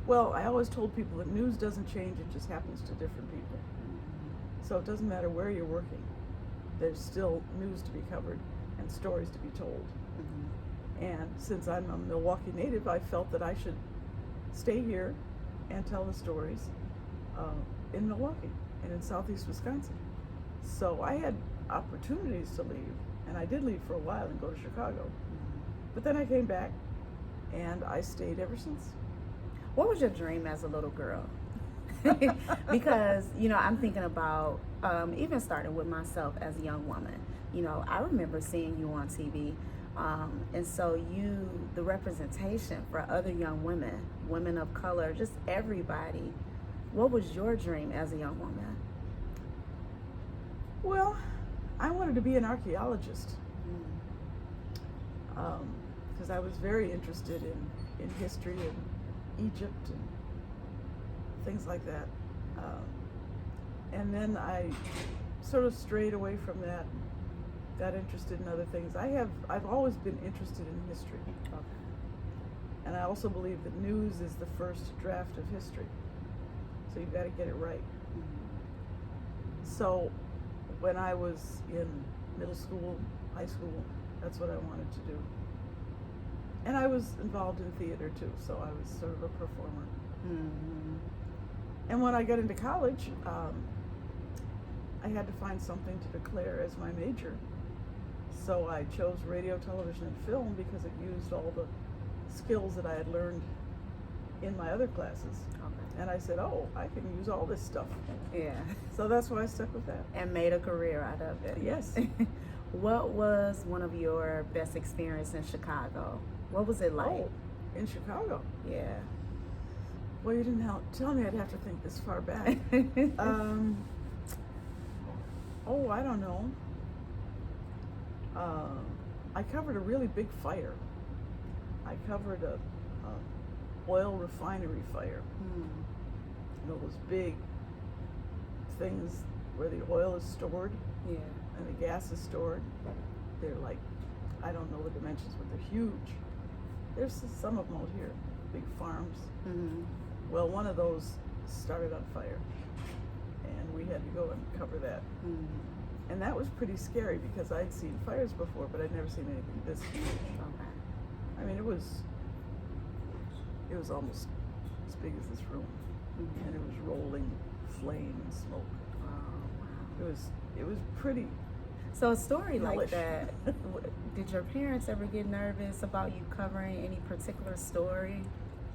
Well, I always told people that news doesn't change, it just happens to different people. So it doesn't matter where you're working, there's still news to be covered and stories to be told. And since I'm a Milwaukee native, I felt that I should stay here and tell the stories in Milwaukee and in southeast Wisconsin. So I had opportunities to leave, and I did leave for a while and go to Chicago. But then I came back, and I stayed ever since. What was your dream as a little girl? Because, you know, I'm thinking about even starting with myself as a young woman. You know, I remember seeing you on TV. And so the representation for other young women, women of color, just everybody, what was your dream as a young woman? Well, I wanted to be an archaeologist because I was very interested in history and Egypt and things like that. And then I sort of strayed away from that, got interested in other things. I've always been interested in history. Okay. And I also believe that news is the first draft of history. So you've got to get it right. So when I was in middle school, high school, that's what I wanted to do. And I was involved in theater too, so I was sort of a performer. And when I got into college, I had to find something to declare as my major. So I chose radio, television, and film because it used all the skills that I had learned in my other classes. Okay. And I said, oh, I can use all this stuff. Yeah. So that's why I stuck with that. And made a career out of it. Yes. What was one of your best experiences in Chicago? What was it like? Oh, in Chicago? Yeah. Well, you didn't tell me I'd have to think this far back. Oh, I don't know. I covered a really big fire. I covered a oil refinery fire. You know, those big things where the oil is stored and the gas is stored. They're like, I don't know the dimensions, but they're huge. There's some of them out here, big farms. Well, one of those started on fire, and we had to go and cover that. And that was pretty scary because I'd seen fires before, but I'd never seen anything this huge. I mean, it was almost as big as this room, and it was rolling flame and smoke. It was pretty. So a story hellish. Like that, did your parents ever get nervous about you covering any particular story?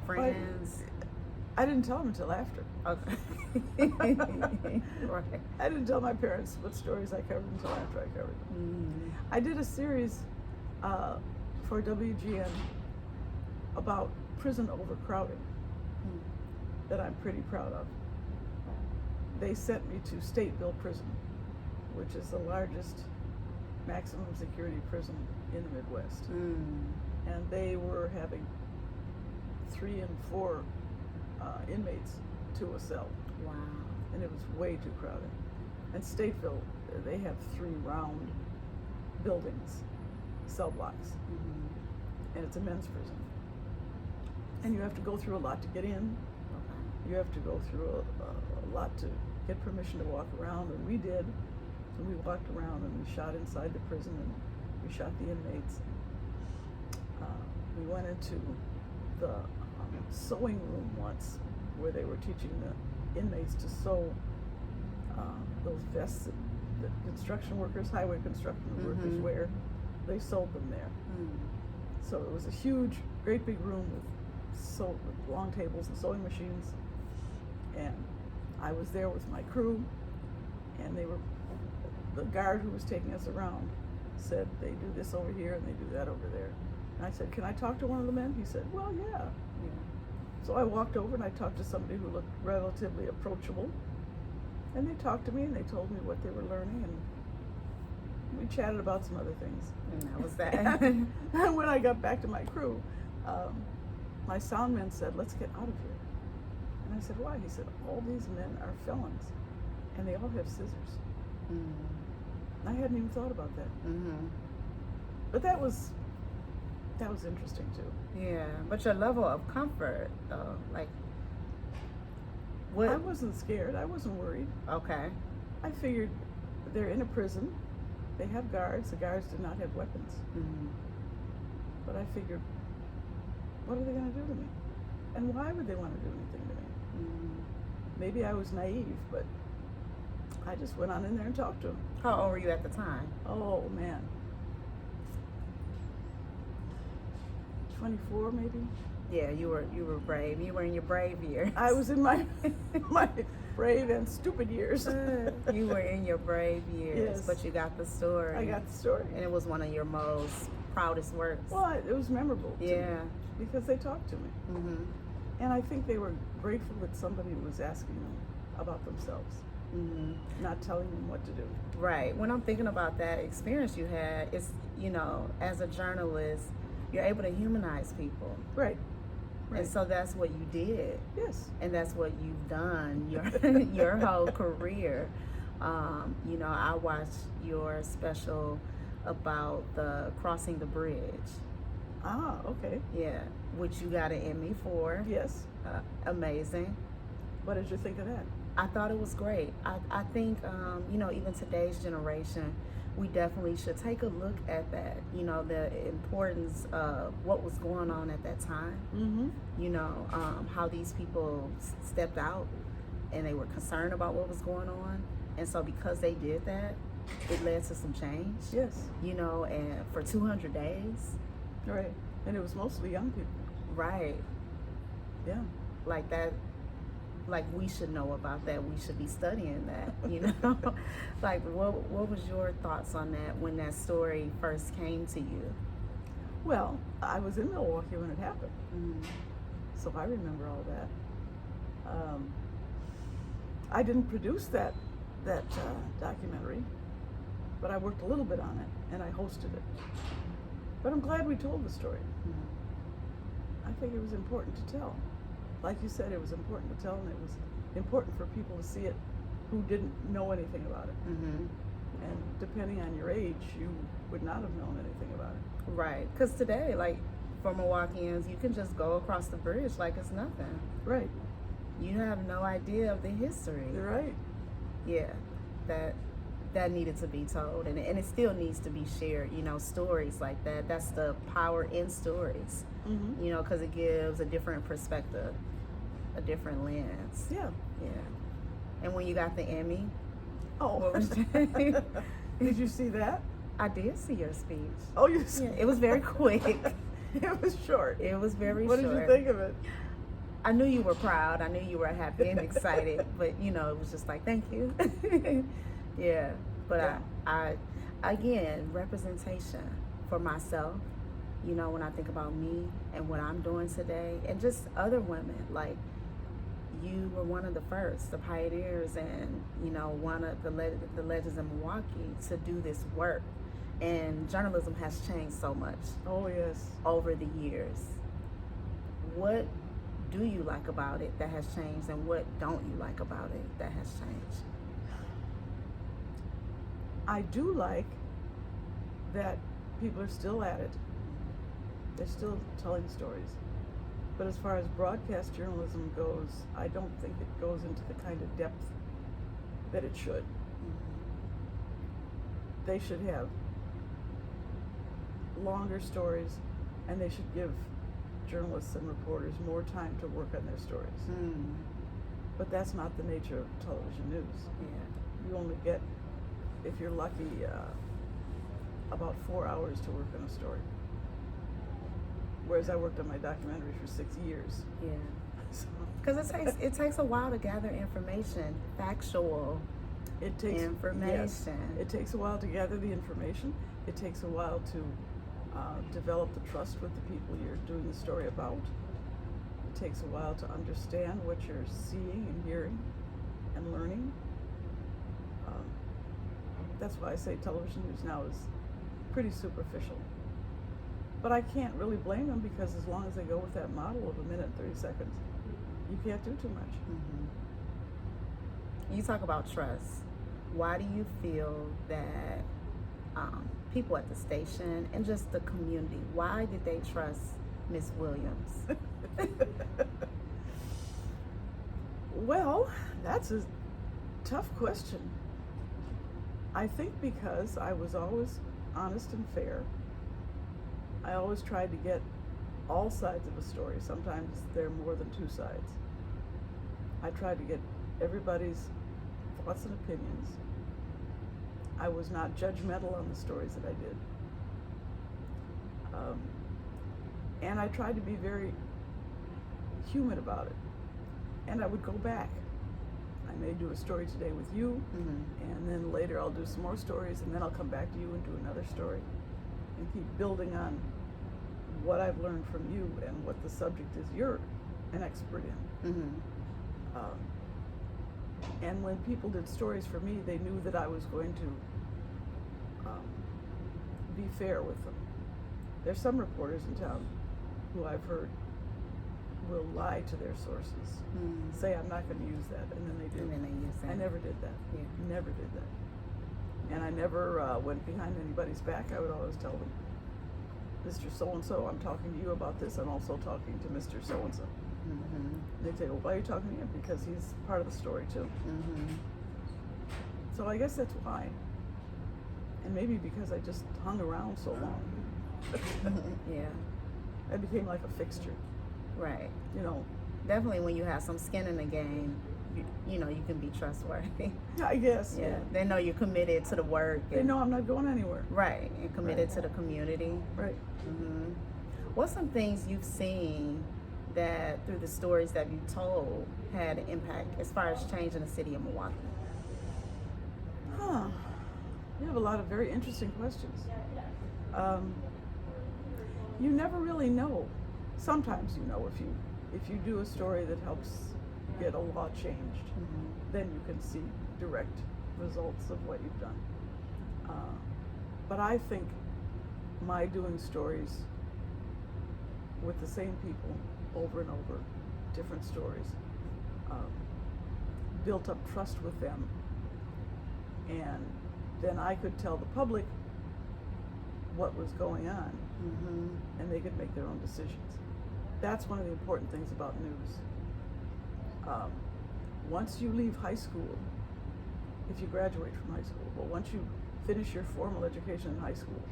Friends? I didn't tell them until after. Okay. Right. I didn't tell my parents what stories I covered until after I covered them. I did a series for WGN about prison overcrowding that I'm pretty proud of. They sent me to Stateville Prison, which is the largest maximum security prison in the Midwest. And they were having 3 and 4 inmates to a cell. Wow. And it was way too crowded. And Stateville, they have 3 round buildings, cell blocks. And it's a men's prison. And you have to go through a lot to get in. You have to go through a lot to get permission to walk around, and we did. And we walked around and we shot inside the prison and we shot the inmates. We went into the sewing room once where they were teaching the inmates to sew those vests that construction workers, highway construction workers wear. They sewed them there. So it was a huge, great big room with long tables and sewing machines. And I was there with my crew, and the guard who was taking us around said, they do this over here and they do that over there. And I said, can I talk to one of the men? He said, well, yeah. So I walked over and I talked to somebody who looked relatively approachable. And they talked to me and they told me what they were learning, and we chatted about some other things. And that was that. And when I got back to my crew, my sound man said, let's get out of here. And I said, why? He said, all these men are felons and they all have scissors. I hadn't even thought about that. But that was interesting too. Yeah, but your level of comfort, like What? I wasn't scared. I wasn't worried. Okay. I figured they're in a prison. They have guards. The guards did not have weapons. Mm-hmm. But I figured, what are they going to do to me? And why would they want to do anything to me? Mm-hmm. Maybe I was naive, but I just went on in there and talked to them. How old were you at the time? Oh, man. 24, maybe? Yeah, you were brave. You were in your brave years. I was in my my brave and stupid years. You were in your brave years, Yes. but you got the story. I got the story. And it was one of your most proudest works. Well, it was memorable to me Yeah. because they talked to me. Mm-hmm. And I think they were grateful that somebody was asking them about themselves, Mm-hmm. not telling them what to do. Right. When I'm thinking about that experience you had, it's, as a journalist, you're able to humanize people. Right. And so that's what you did. Yes. And that's what you've done your whole career. I watched your special about the crossing the bridge. Ah, okay. Yeah, which you got an Emmy for. Yes. Amazing. What did you think of that? I thought it was great. I think, even today's generation, we definitely should take a look at that, the importance of what was going on at that time, Mm-hmm. how these people stepped out and they were concerned about what was going on. And so because they did that, it led to some change, Yes. and for 200 days. Right. And it was mostly young people. Right. Yeah. Like that. Like we should know about that. We should be studying that, Like what was your thoughts on that when that story first came to you? Well, I was in Milwaukee when it happened, Mm-hmm. so I remember all that. I didn't produce that documentary, but I worked a little bit on it and I hosted it. But I'm glad we told the story. Mm-hmm. I think it was important to tell. Like you said, it was important to tell, and it was important for people to see it who didn't know anything about it. Mm-hmm. And depending on your age, you would not have known anything about it. Right. Because today, like for Milwaukeeans, you can just go across the bridge like it's nothing. Right. You have no idea of the history. You're right. Yeah. That needed to be told, and it still needs to be shared. Stories like that. That's the power in stories. Mm-hmm. Because it gives a different perspective, a different lens. Yeah. Yeah. And when you got the Emmy, Oh. what was Did you see that? I did see your speech. Oh, you see. Yeah, it was very quick. It was short. It was very What short. did you think of it? I knew you were proud. I knew you were happy and excited, but it was just like, thank you. Yeah. But Yeah. I again, representation for myself, when I think about me and what I'm doing today, and just other women, like you were one of the first, the pioneers, and one of the legends in Milwaukee to do this work. And journalism has changed so much Oh, yes. over the years. What do you like about it that has changed, and what don't you like about it that has changed? I do like that people are still at it. They're still telling stories. But as far as broadcast journalism goes, I don't think it goes into the kind of depth that it should. They should have longer stories, and they should give journalists and reporters more time to work on their stories. Mm. But that's not the nature of television news. Yeah. You only get, if you're lucky, about 4 hours to work on a story. Whereas I worked on my documentary for 6 years. Yeah. So Because it takes a while to gather information, factual it takes information. Yes, it takes a while to gather the information. It takes a while to develop the trust with the people you're doing the story about. It takes a while to understand what you're seeing and hearing and learning. That's why I say television news now is pretty superficial. But I can't really blame them, because as long as they go with that model of 1 minute and 30 seconds, you can't do too much. Mm-hmm. You talk about trust. Why do you feel that people at the station and just the community, why did they trust Miss Williams? Well, that's a tough question. I think because I was always honest and fair. I always tried to get all sides of a story. Sometimes there are more than two sides. I tried to get everybody's thoughts and opinions. I was not judgmental on the stories that I did. And I tried to be very human about it. And I would go back. I may do a story today with you, and then later I'll do some more stories, and then I'll come back to you and do another story, and keep building on what I've learned from you and what the subject is you're an expert in. And when people did stories for me, they knew that I was going to be fair with them. There's some reporters in town who I've heard will lie to their sources, say I'm not going to use that, and then they do. And then they use that. I never did that. Yeah. Never did that. And I never went behind anybody's back. I would always tell them, Mr. So-and-so, I'm talking to you about this. I'm also talking to Mr. So-and-so. They'd say, well, why are you talking to him? Because he's part of the story too. So I guess that's why. And maybe because I just hung around so long. Yeah. I became like a fixture. Right. You know. Definitely when you have some skin in the game, you know, you can be trustworthy. I guess. Yeah. They know you're committed to the work. They know I'm not going anywhere. Right. And committed to the community. Right. What's some things you've seen that through the stories that you told had an impact as far as changing the city of Milwaukee? You have a lot of very interesting questions. You never really know. Sometimes you know if you do a story that helps get a law changed, then you can see direct results of what you've done. But I think my doing stories with the same people over and over, different stories, built up trust with them, and then I could tell the public what was going on, and they could make their own decisions. That's one of the important things about news. Once you leave high school, if you graduate from high school, but once you finish your formal education in high school,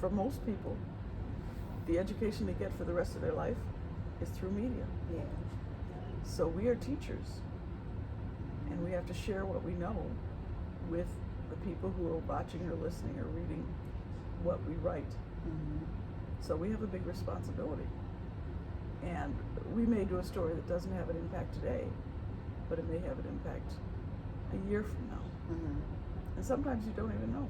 for most people, the education they get for the rest of their life is through media. Yeah. So we are teachers, and we have to share what we know with the people who are watching or listening or reading what we write. So we have a big responsibility. And we may do a story that doesn't have an impact today, but it may have an impact a year from now. And sometimes you don't even know.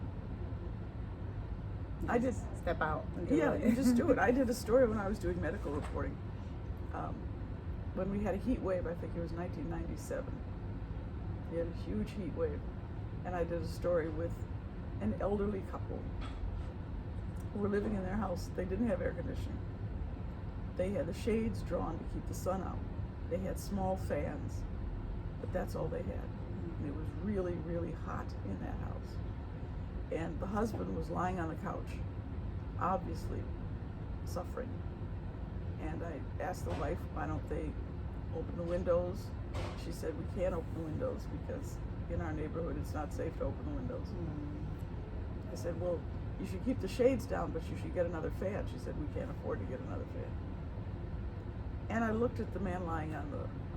I did step out and do yeah, it. you just do it. I did a story when I was doing medical reporting. When we had a heat wave, I think it was 1997. We had a huge heat wave, and I did a story with an elderly couple who were living in their house. They didn't have air conditioning. They had the shades drawn to keep the sun out. They had small fans, but that's all they had. And it was really, really hot in that house. And the husband was lying on the couch, obviously suffering. And I asked the wife, why don't they open the windows? She said, we can't open the windows because in our neighborhood it's not safe to open the windows. I said, well, you should keep the shades down, but you should get another fan. She said, we can't afford to get another fan. And I looked at the man lying on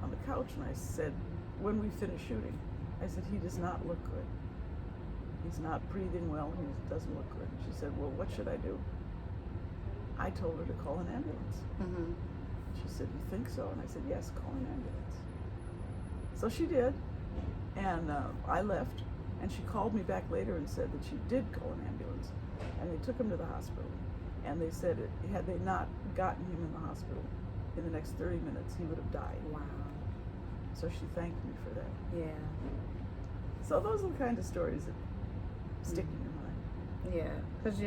the couch, and I said, when we finished shooting, I said, he does not look good. He's not breathing well. He doesn't look good. She said, well, what should I do? I told her to call an ambulance. She said, you think so? And I said, yes, call an ambulance. So she did, and I left, and she called me back later and said that she did call an ambulance, and they took him to the hospital, and they said had they not gotten him in the hospital in the next 30 minutes, he would have died. Wow. So she thanked me for that. Yeah. So those are the kind of stories that stick in your mind. Yeah, because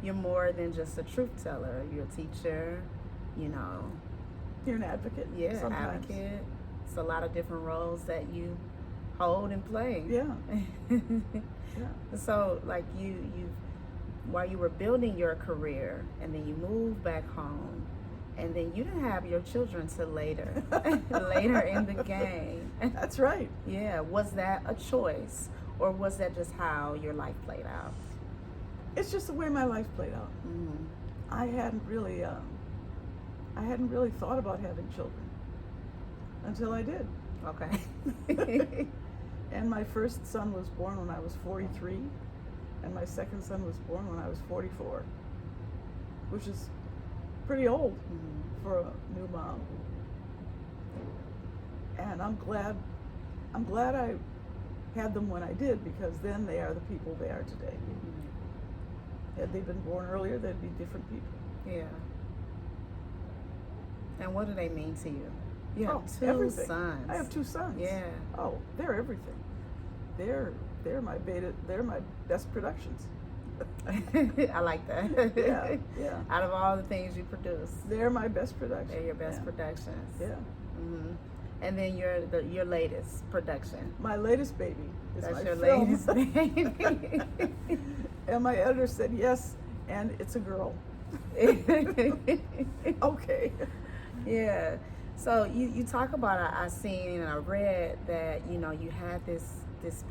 you're more than just a truth teller. You're a teacher, you know. You're an advocate. Yeah, sometimes. advocate. It's a lot of different roles that you hold and play. Yeah. Yeah. So, like you while you were building your career, and then you moved back home, And then you didn't have your children till later, later in the game. That's right. Yeah, was that a choice, or was that just how your life played out? It's just the way my life played out. Mm-hmm. I hadn't really thought about having children until I did. Okay. And my first son was born when I was 43, and my second son was born when I was 44, which is pretty old for a new mom. And I'm glad I had them when I did, because then they are the people they are today. Had they been born earlier, they'd be different people. Yeah. And what do they mean to you? You have two everything. sons. I have 2 sons. Yeah. Oh, they're everything. They're my best productions. I like that. Yeah, yeah. Out of all the things you produce, They're my best productions. they're your best Yeah. productions. Yeah. Mm-hmm. And then your latest production. My latest baby is That's my your film. latest baby. And my editor said yes, and it's a girl. Okay. Yeah. So you talk about, I seen and I read that you had this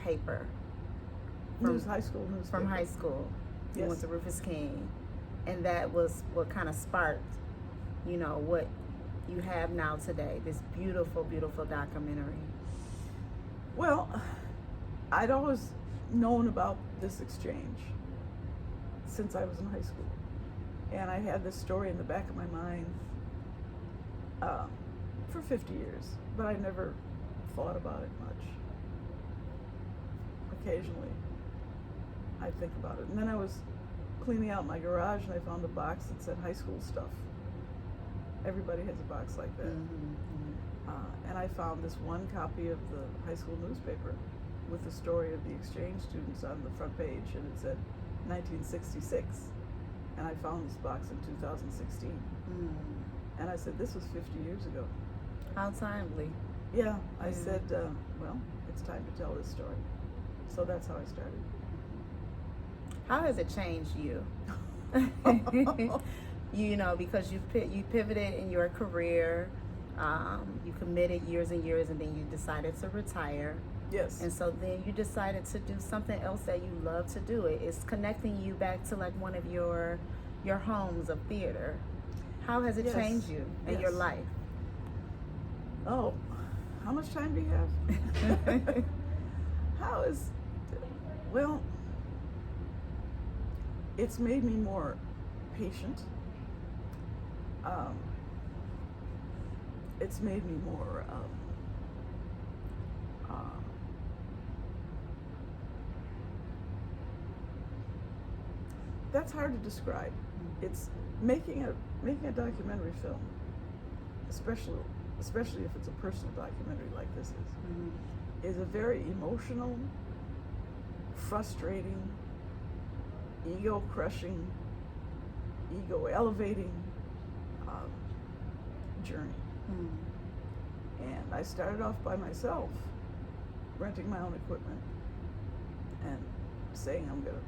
paper High school newspaper. from high school. You Yes. went to Rufus King, and that was what kind of sparked what you have now today, this beautiful, beautiful documentary. Well, I'd always known about this exchange since I was in high school, and I had this story in the back of my mind for 50 years, but I never thought about it much. Occasionally, I'd think about it. And then I was cleaning out my garage, and I found a box that said high school stuff. Everybody has a box like that. And I found this one copy of the high school newspaper with the story of the exchange students on the front page, and it said 1966. And I found this box in 2016. And I said, this was 50 years ago. How timely. Yeah, I said, well, it's time to tell this story. So that's how I started. How has it changed you? Because you pivoted in your career, you committed years and years, and then you decided to retire. Yes. And so then you decided to do something else that you love to do. It's connecting you back to like one of your homes of theater. How has it Yes. changed you in your life? Oh, how much time do you have? Well, it's made me more patient. It's made me more that's hard to describe. It's making a documentary film, especially if it's a personal documentary like this is a very emotional, frustrating, ego-crushing, ego-elevating journey. And I started off by myself, renting my own equipment and saying I'm going to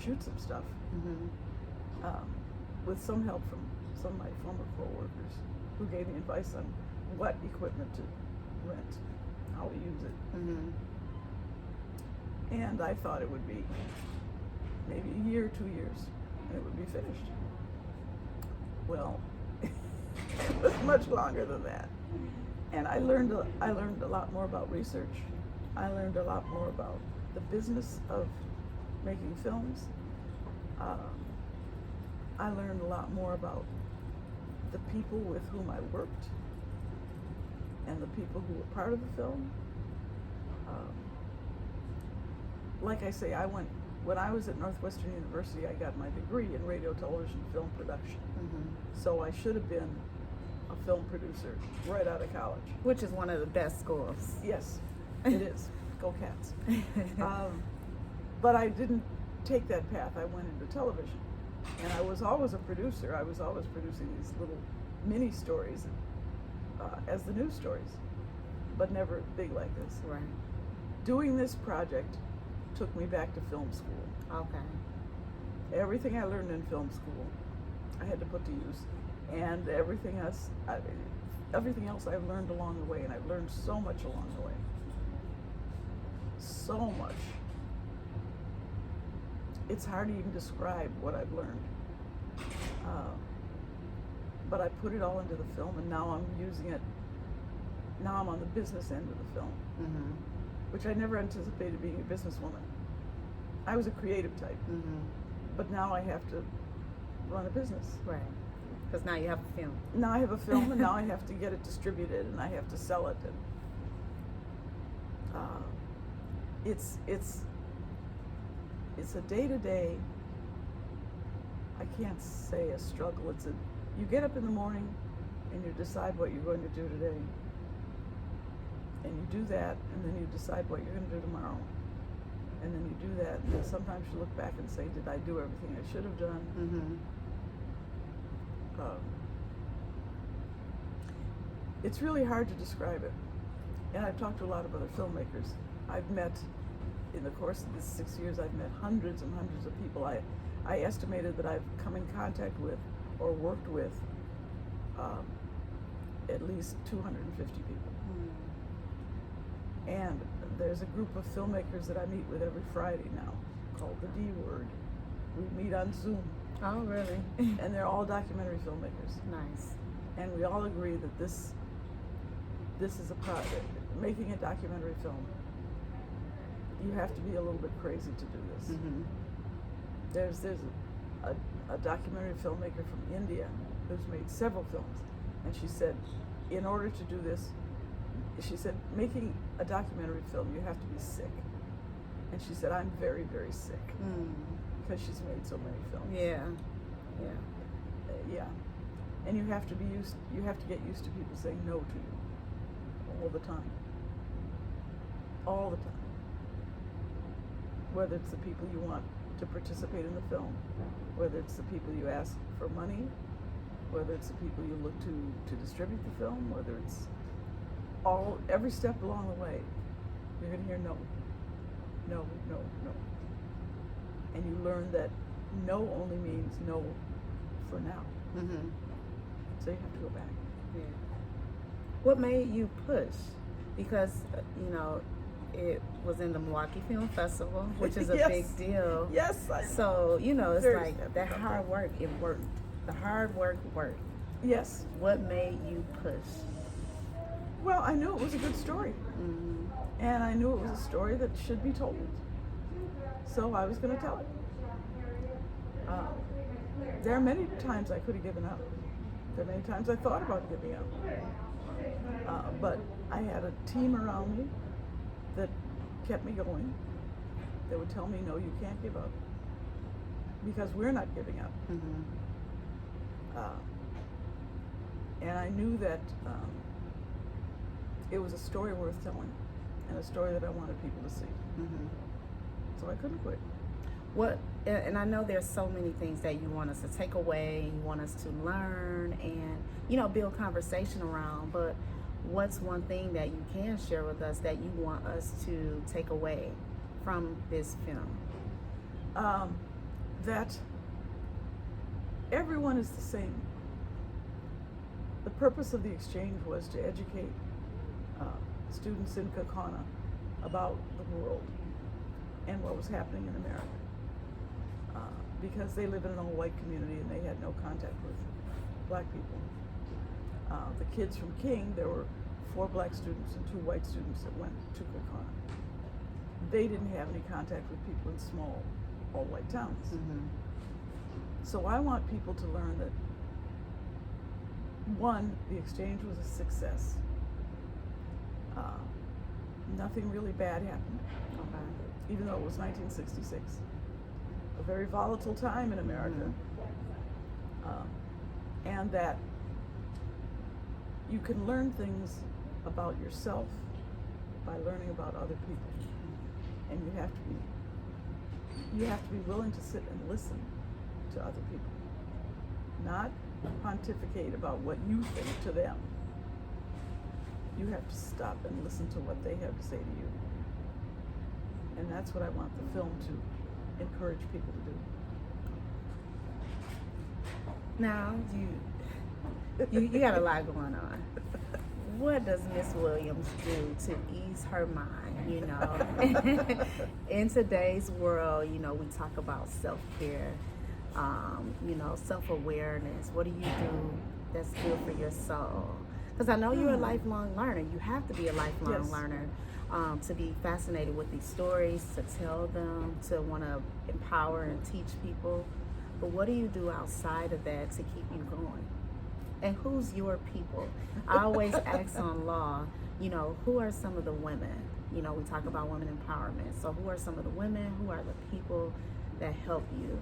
shoot some stuff, with some help from some of my former co-workers who gave me advice on what equipment to rent, how to use it. And I thought it would be maybe a year, 2 years, and it would be finished. Well, it was much longer than that. And I learned a lot more about research. I learned a lot more about the business of making films. I learned a lot more about the people with whom I worked and the people who were part of the film. Like I say, when I was at Northwestern University, I got my degree in radio, television, film production. So I should have been a film producer right out of college. Which is one of the best schools. Yes, it is. Go Cats. But I didn't take that path. I went into television. And I was always a producer. I was always producing these little mini stories as the news stories, but never big like this. Right. Doing this project took me back to film school. Okay. Everything I learned in film school, I had to put to use. and everything else I've learned along the way, and I've learned so much along the way. So much. It's hard to even describe what I've learned. But I put it all into the film, and now I'm using it. Now I'm on the business end of the film, which I never anticipated being a businesswoman. I was a creative type, but now I have to run a business. Right. Because now you have a film. Now I have a film, and now I have to get it distributed, and I have to sell it, and it's a day-to-day. I can't say a struggle. You get up in the morning, and you decide what you're going to do today, and you do that, and then you decide what you're going to do tomorrow, and then you do that, and then sometimes you look back and say, did I do everything I should have done? It's really hard to describe it, and I've talked to a lot of other filmmakers. I've met, in the course of these 6 years, I've met hundreds and hundreds of people. I estimated that I've come in contact with or worked with at least 250 people. And there's a group of filmmakers that I meet with every Friday now called the D Word. We meet on Zoom. Oh, really? And they're all documentary filmmakers. Nice. And we all agree that this is a project. Making a documentary film, you have to be a little bit crazy to do this. There's a documentary filmmaker from India who's made several films, and she said, in order to do this, she said, making a documentary film, you have to be sick. And she said, I'm very, very sick, because she's made so many films. Yeah. And you have to get used to people saying no to you all the time. All the time. Whether it's the people you want to participate in the film, whether it's the people you ask for money, whether it's the people you look to distribute the film, whether it's every step along the way, you're going to hear no. No, no, no. And you learn that no only means no for now. So you have to go back. Yeah. What made you push? Because, it was in the Milwaukee Film Festival, which is a Yes. big deal. Yes. So, it's Very like happy that about hard that. work, it worked. The hard work worked. Yes. What made you push? Well, I knew it was a good story. And I knew it was a story that should be told. So I was going to tell it. There are many times I could have given up. There are many times I thought about giving up. But I had a team around me that kept me going. They would tell me, no, you can't give up. Because we're not giving up. And I knew that it was a story worth telling, and a story that I wanted people to see. So I couldn't quit. And I know there's so many things that you want us to take away, you want us to learn, and build conversation around. But what's one thing that you can share with us that you want us to take away from this film? That everyone is the same. The purpose of the exchange was to educate students in Kaukauna about the world and what was happening in America. Because they live in an all-white community and they had no contact with black people. The kids from King, there were 4 black students and 2 white students that went to Kaukauna. They didn't have any contact with people in small, all-white towns. So I want people to learn that, 1, the exchange was a success. Nothing really bad happened, even though it was 1966. A very volatile time in America. And that you can learn things about yourself by learning about other people. And you have to be willing to sit and listen to other people. Not pontificate about what you think to them. You have to stop and listen to what they have to say to you. And that's what I want the film to encourage people to do. Now, You got a lot going on. What does Miss Williams do to ease her mind, you know? In today's world, you know, we talk about self-care, you know, self-awareness. What do you do that's good for your soul? Because I know you're a lifelong learner. You have to be a lifelong learner to be fascinated with these stories, to tell them, to want to empower and teach people. But what do you do outside of that to keep you going? And who's your people? I always ask on law, you know, who are some of the women? You know, we talk about women empowerment. So who are some of the women? Who are the people that help you?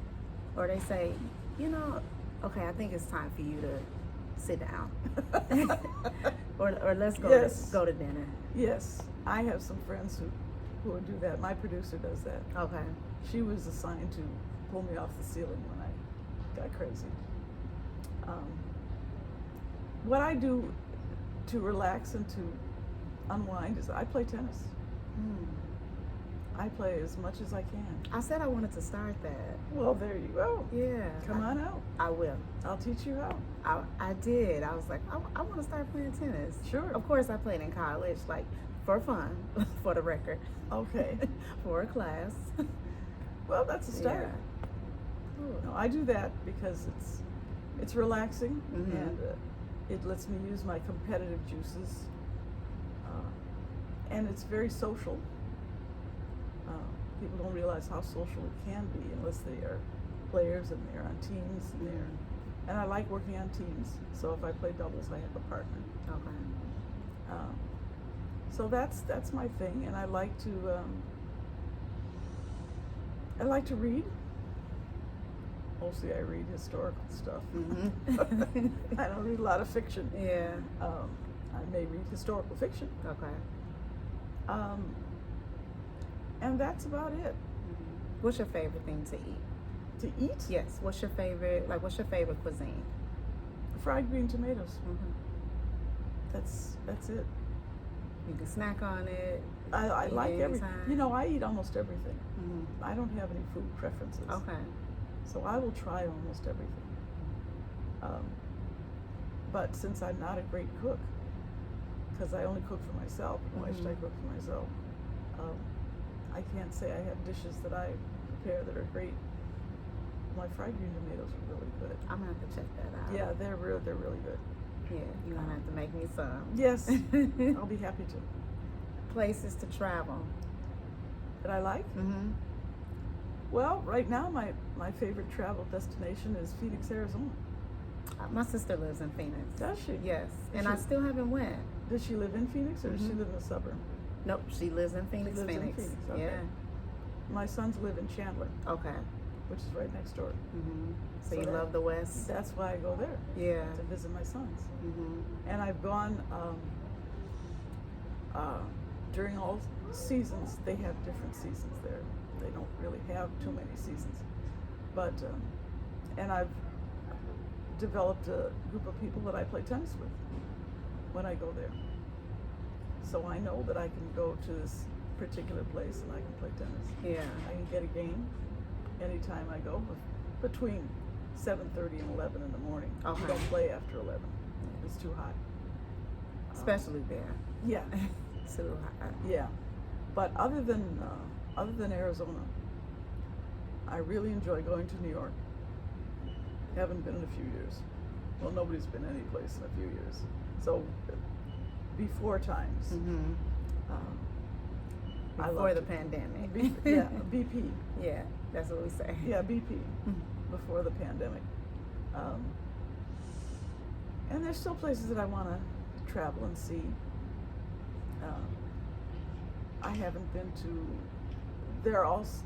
Or they say, you know, okay, I think it's time for you to sit down. or let's go to dinner. Yes, I have some friends who would do that. My producer does that. Okay. She was assigned to pull me off the ceiling when I got crazy. What I do to relax and to unwind is I play tennis. I play as much as I can. I said I wanted to start that. Well, there you go. Yeah. Come on out. I will. I'll teach you how. I did. I was like, I want to start playing tennis. Sure. Of course, I played in college, like for fun, for the record. Okay. For a class. Well, that's a start. Yeah. No, I do that because it's relaxing and it lets me use my competitive juices, and it's very social. People don't realize how social it can be unless they are players and they're on teams and I like working on teams. So if I play doubles, I have a partner. Okay. So that's my thing, and I like to read. Mostly I read historical stuff. I don't read a lot of fiction. Yeah. I may read historical fiction. Okay. And that's about it. What's your favorite thing to eat? To eat? Yes. What's your favorite cuisine? Fried green tomatoes. That's it. You can snack on it. I like everything. anytime. You know, I eat almost everything. I don't have any food preferences. Okay. So I will try almost everything. But since I'm not a great cook, because I only cook for myself, why should I cook for myself? I can't say I have dishes that I prepare that are great. My fried green tomatoes are really good. I'm gonna have to check that out. Yeah, they're really good. Yeah, you're gonna have to make me some. Yes, I'll be happy to. Places to travel. That I like? Well, right now my favorite travel destination is Phoenix, Arizona. My sister lives in Phoenix. Does she? Yes, and I still haven't went. Does she live in Phoenix or does she live in a suburb? Nope, she lives in Phoenix. She lives in Phoenix, okay. Yeah. My sons live in Chandler, Okay. which is right next door. So you love the West? That's why I go there, Yeah. to visit my sons. And I've gone during all seasons. They have different seasons there. They don't really have too many seasons. But, and I've developed a group of people that I play tennis with when I go there. So I know that I can go to this particular place and I can play tennis. Yeah. I can get a game anytime I go between 7:30 and 11 in the morning. Okay. You don't play after 11. It's too hot. Especially there. Yeah. Too hot. Yeah. But other than Arizona, I really enjoy going to New York. Haven't been in a few years. Well, nobody's been any place in a few years. So before times. I Before love the to- pandemic. Yeah, BP. Yeah, that's what we say. Yeah, BP. Before the pandemic. And there's still places that I want to travel and see. I haven't been to. There are also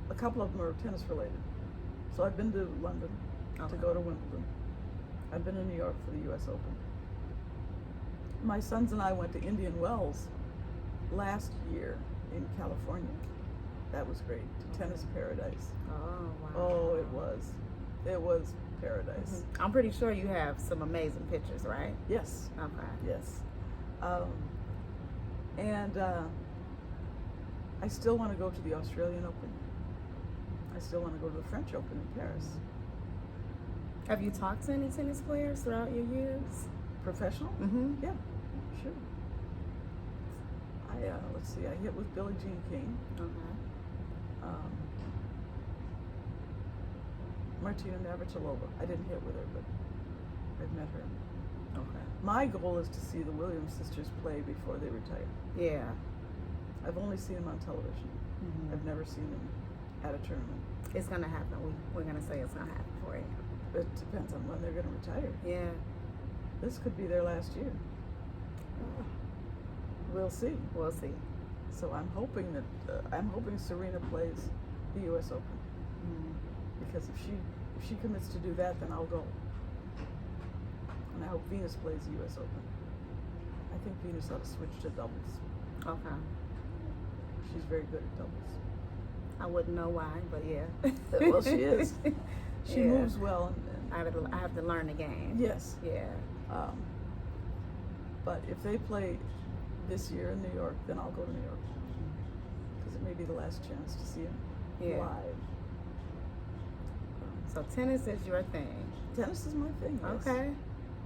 a couple of them are tennis related. So I've been to London to go to Wimbledon. I've been to New York for the U.S. Open. My sons and I went to Indian Wells last year in California. That was great. To Tennis Paradise. Oh, wow. Oh, it was. It was paradise. I'm pretty sure you have some amazing pictures, right? Yes. Okay. Yes. And I still want to go to the Australian Open. I still want to go to the French Open in Paris. Have you talked to any tennis players throughout your years? Professional? Mm-hmm. Yeah, sure. Let's see, I hit with Billie Jean King. Okay. Martina Navratilova. I didn't hit with her, but I've met her. Okay. My goal is to see the Williams sisters play before they retire. Yeah. I've only seen them on television. Mm-hmm. I've never seen them at a tournament. It's gonna happen. We're gonna say it's gonna happen for you. It depends on when they're going to retire. Yeah. This could be their last year. We'll see. We'll see. So I'm hoping that Serena plays the U.S. Open, Mm-hmm. because if she commits to do that, then I'll go. And I hope Venus plays the U.S. Open. I think Venus ought to switch to doubles. Okay. She's very good at doubles. I wouldn't know why, but yeah. Well, she is. She Yeah. moves well. I have to learn the game. Yes. Yeah. But if they play this year in New York, then I'll go to New York, because it may be the last chance to see him live. So tennis is your thing. Tennis is my thing. Yes. Okay.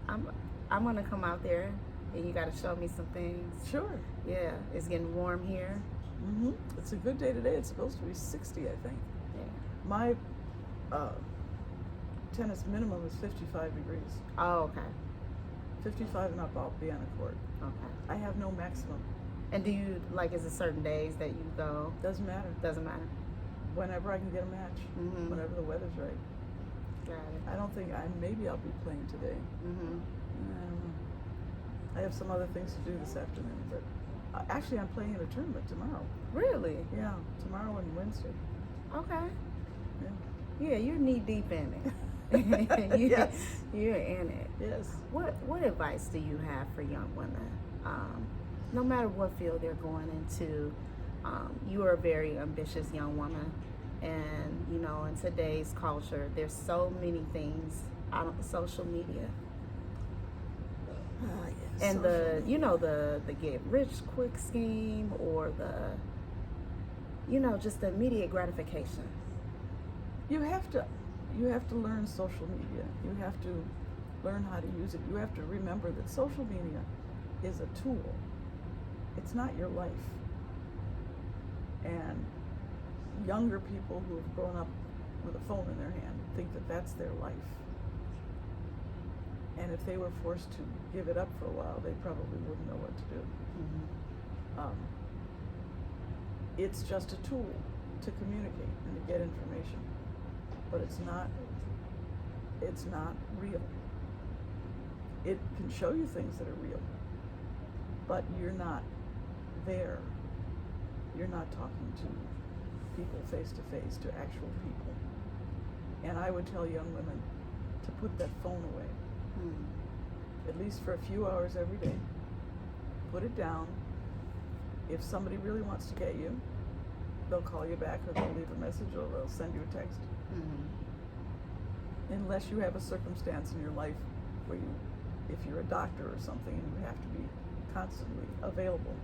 I'm gonna come out there, and you got to show me some things. Sure. Yeah. It's getting warm here. Mm-hmm. It's a good day today. It's supposed to be 60, I think. Yeah. My tennis minimum is 55 degrees. Oh, okay. 55 and up, I'll be on a court. Okay. I have no maximum. And do you is it certain days that you go? Doesn't matter. Doesn't matter. Whenever I can get a match. Mm-hmm. Whenever the weather's right. Got it. I don't think maybe I'll be playing today. Mm-hmm. I don't know. I have some other things to do this afternoon, but actually I'm playing in a tournament tomorrow. Really? Yeah, tomorrow and Wednesday. Okay. Yeah. Yeah, you're knee deep in it. Yes. You're in it. Yes. What advice do you have for young women? No matter what field they're going into, you are a very ambitious young woman, and you know, in today's culture, there's so many things on social media, Yes. and the get rich quick scheme, or just the immediate gratification. You have to learn social media. You have to learn how to use it. You have to remember that social media is a tool. It's not your life. And younger people who have grown up with a phone in their hand think that that's their life. And if they were forced to give it up for a while, they probably wouldn't know what to do. Mm-hmm. It's just a tool to communicate and to get information. But it's not real. It can show you things that are real, but you're not there. You're not talking to people face to face, to actual people. And I would tell young women to put that phone away, at least for a few hours every day. Put it down. If somebody really wants to get you, they'll call you back, or they'll leave a message, or they'll send you a text. Mm-hmm. Unless you have a circumstance in your life where if you're a doctor or something and you have to be constantly available,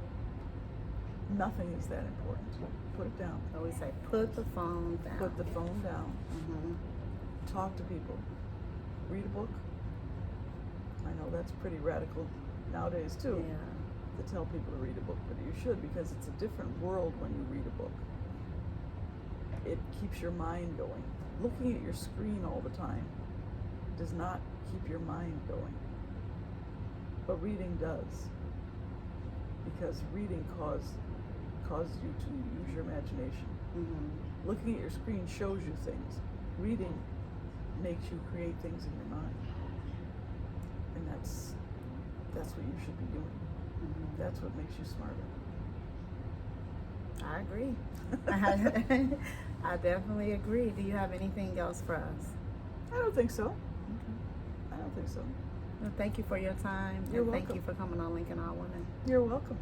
nothing is that important. Put it down. So we say, put the phone down. Put the phone down. Mm-hmm. Talk to people. Read a book. I know that's pretty radical nowadays too, Yeah. to tell people to read a book, but you should, because it's a different world when you read a book. It keeps your mind going. Looking at your screen all the time does not keep your mind going. But reading does. Because reading causes you to use your imagination. Mm-hmm. Looking at your screen shows you things. Reading makes you create things in your mind. And that's what you should be doing. Mm-hmm. That's what makes you smarter. I agree. I definitely agree. Do you have anything else for us? I don't think so. Okay. I don't think so. Well, thank you for your time. You're and thank welcome. you for coming on Lincoln All Women. You're welcome.